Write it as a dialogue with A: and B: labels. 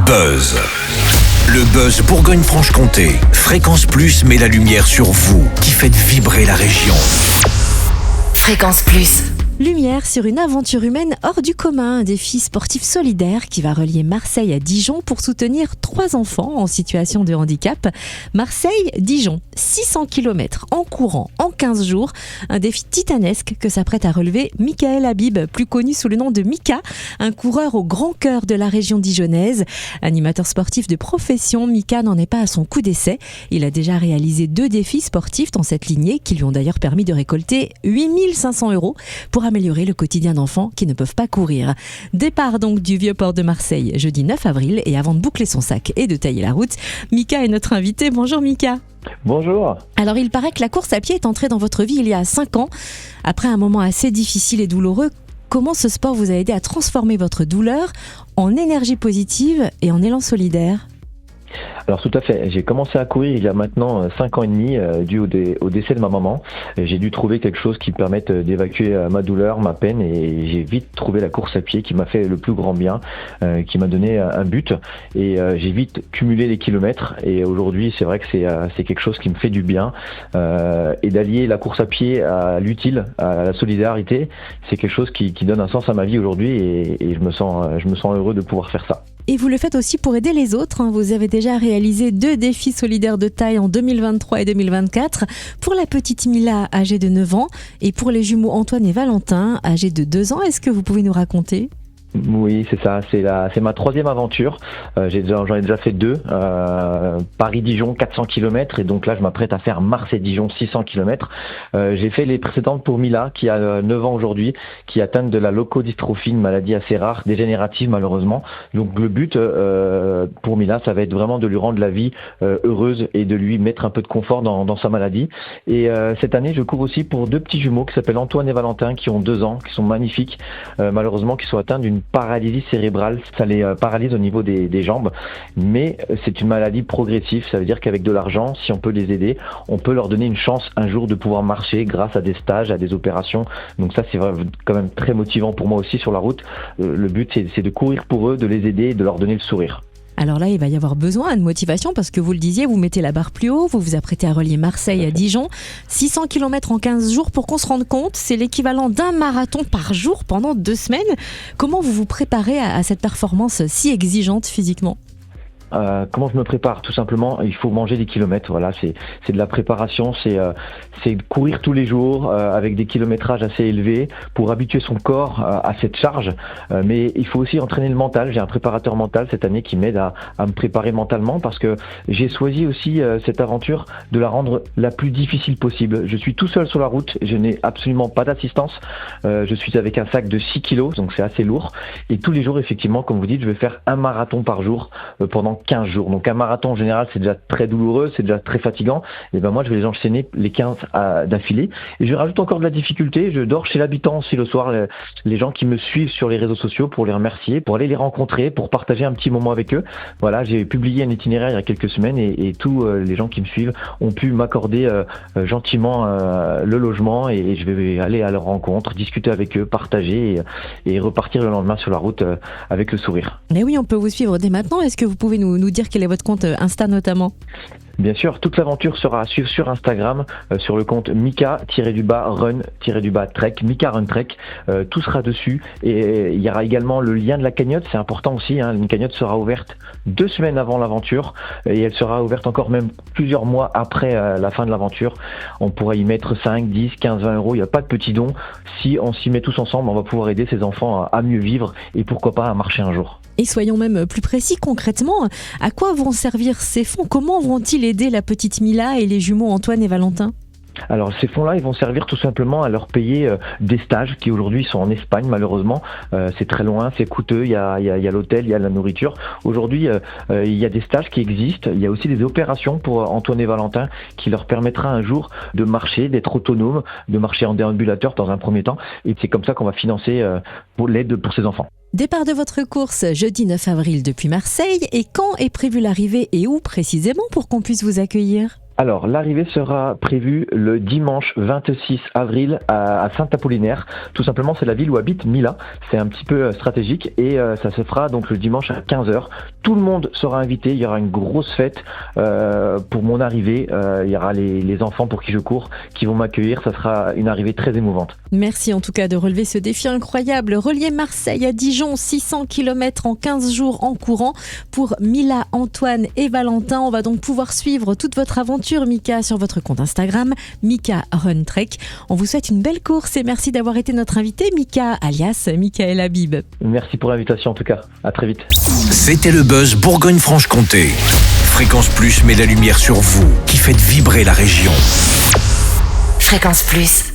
A: Buzz. Le Buzz Bourgogne-Franche-Comté. Fréquence Plus met la lumière sur vous qui faites vibrer la région.
B: Fréquence Plus.
C: Lumière sur une aventure humaine hors du commun, un défi sportif solidaire qui va relier Marseille à Dijon pour soutenir 3 enfants en situation de handicap. Marseille-Dijon, 600 km en courant en 15 jours, un défi titanesque que s'apprête à relever Michael Habib, plus connu sous le nom de Mika, un coureur au grand cœur de la région dijonnaise. Animateur sportif de profession, Mika n'en est pas à son coup d'essai. Il a déjà réalisé 2 défis sportifs dans cette lignée qui lui ont d'ailleurs permis de récolter 8 500 € pour améliorer le quotidien d'enfants qui ne peuvent pas courir. Départ donc du Vieux-Port de Marseille jeudi 9 avril et avant de boucler son sac et de tailler la route, Mika est notre invité. Bonjour Mika.
D: Bonjour.
C: Alors il paraît que la course à pied est entrée dans votre vie il y a 5 ans. Après un moment assez difficile et douloureux, comment ce sport vous a aidé à transformer votre douleur en énergie positive et en élan solidaire ?
D: Alors tout à fait, j'ai commencé à courir il y a maintenant 5 ans et demi dû au décès de ma maman. J'ai dû trouver quelque chose qui me permette d'évacuer ma douleur, ma peine, et j'ai vite trouvé la course à pied qui m'a fait le plus grand bien, qui m'a donné un but, et j'ai vite cumulé les kilomètres, et aujourd'hui c'est vrai que c'est quelque chose qui me fait du bien, et d'allier la course à pied à l'utile, à la solidarité, c'est quelque chose qui donne un sens à ma vie aujourd'hui, et je me sens heureux de pouvoir faire ça.
C: Et vous le faites aussi pour aider les autres. Vous avez déjà réalisé 2 défis solidaires de taille en 2023 et 2024 pour la petite Mila âgée de 9 ans et pour les jumeaux Antoine et Valentin âgés de 2 ans. Est-ce que vous pouvez nous raconter ?
D: Oui, c'est ça, c'est ma 3e aventure. J'en ai déjà fait 2, Paris-Dijon 400 km, et donc là je m'apprête à faire Marseille-Dijon 600 km. J'ai fait les précédentes pour Mila qui a 9 ans aujourd'hui, qui est atteinte de la leukodystrophie, une maladie assez rare, dégénérative malheureusement. Donc le but pour Mila, ça va être vraiment de lui rendre la vie heureuse et de lui mettre un peu de confort dans sa maladie. Et cette année je cours aussi pour 2 petits jumeaux qui s'appellent Antoine et Valentin, qui ont 2 ans, qui sont magnifiques, malheureusement qui sont atteints d'une paralysie cérébrale, ça les paralyse au niveau des jambes, mais c'est une maladie progressive, ça veut dire qu'avec de l'argent, si on peut les aider, on peut leur donner une chance un jour de pouvoir marcher grâce à des stages, à des opérations, donc ça c'est quand même très motivant pour moi aussi sur la route. Le but c'est de courir pour eux, de les aider et de leur donner le sourire.
C: Alors là, il va y avoir besoin de motivation parce que vous le disiez, vous mettez la barre plus haut, vous vous apprêtez à relier Marseille à Dijon. 600 km en 15 jours, pour qu'on se rende compte, c'est l'équivalent d'un marathon par jour pendant 2 semaines. Comment vous vous préparez à cette performance si exigeante physiquement ?
D: Comment je me prépare ? Tout simplement, il faut manger des kilomètres. Voilà, c'est de la préparation, c'est courir tous les jours avec des kilométrages assez élevés pour habituer son corps à cette charge. Mais il faut aussi entraîner le mental. J'ai un préparateur mental cette année qui m'aide à me préparer mentalement parce que j'ai choisi aussi cette aventure de la rendre la plus difficile possible. Je suis tout seul sur la route, je n'ai absolument pas d'assistance. Je suis avec un sac de 6 kilos, donc c'est assez lourd. Et tous les jours, effectivement, comme vous dites, je vais faire un marathon par jour pendant 15 jours. Donc un marathon en général c'est déjà très douloureux, c'est déjà très fatigant, et ben moi je vais les enchaîner les 15 d'affilée, et je rajoute encore de la difficulté. Je dors chez l'habitant aussi le soir, les gens qui me suivent sur les réseaux sociaux, pour les remercier, pour aller les rencontrer, pour partager un petit moment avec eux. Voilà, j'ai publié un itinéraire il y a quelques semaines, et tous les gens qui me suivent ont pu m'accorder gentiment le logement, et je vais aller à leur rencontre, discuter avec eux, partager et repartir le lendemain sur la route avec le sourire.
C: Mais oui, on peut vous suivre dès maintenant. Est-ce que vous pouvez nous dire quel est votre compte Insta notamment ?
D: Bien sûr, toute l'aventure sera à suivre sur Instagram, sur le compte Mika-Run-Trek, Mika Run Trek, tout sera dessus, et il y aura également le lien de la cagnotte, c'est important aussi, une cagnotte sera ouverte 2 semaines avant l'aventure, et elle sera ouverte encore même plusieurs mois après la fin de l'aventure. On pourra y mettre 5, 10, 15, 20 €, il n'y a pas de petits dons. Si on s'y met tous ensemble, on va pouvoir aider ces enfants à mieux vivre, et pourquoi pas à marcher un jour.
C: Et soyons même plus précis, concrètement, à quoi vont servir ces fonds ? Comment vont-ils aider la petite Mila et les jumeaux Antoine et Valentin ?
D: Alors ces fonds-là, ils vont servir tout simplement à leur payer des stages qui aujourd'hui sont en Espagne malheureusement. C'est très loin, c'est coûteux, il y a l'hôtel, il y a la nourriture. Aujourd'hui, il y a des stages qui existent, il y a aussi des opérations pour Antoine et Valentin qui leur permettra un jour de marcher, d'être autonome, de marcher en déambulateur dans un premier temps. Et c'est comme ça qu'on va financer pour l'aide pour ces enfants.
C: Départ de votre course jeudi 9 avril depuis Marseille. Et quand est prévue l'arrivée et où précisément pour qu'on puisse vous accueillir ?
D: Alors, l'arrivée sera prévue le dimanche 26 avril à Saint-Apollinaire. Tout simplement, c'est la ville où habite Mila. C'est un petit peu stratégique et ça se fera donc le dimanche à 15h. Tout le monde sera invité. Il y aura une grosse fête pour mon arrivée. Il y aura les enfants pour qui je cours qui vont m'accueillir. Ça sera une arrivée très émouvante.
C: Merci en tout cas de relever ce défi incroyable. Relier Marseille à Dijon, 600 km en 15 jours en courant. Pour Mila, Antoine et Valentin, on va donc pouvoir suivre toute votre aventure, Mika, sur votre compte Instagram, Mika Run Trek. On vous souhaite une belle course et merci d'avoir été notre invité, Mika, alias Mickaël Habib.
D: Merci pour l'invitation en tout cas. À très vite.
A: C'était le Buzz Bourgogne-Franche-Comté. Fréquence Plus met la lumière sur vous, qui faites vibrer la région.
B: Fréquence Plus.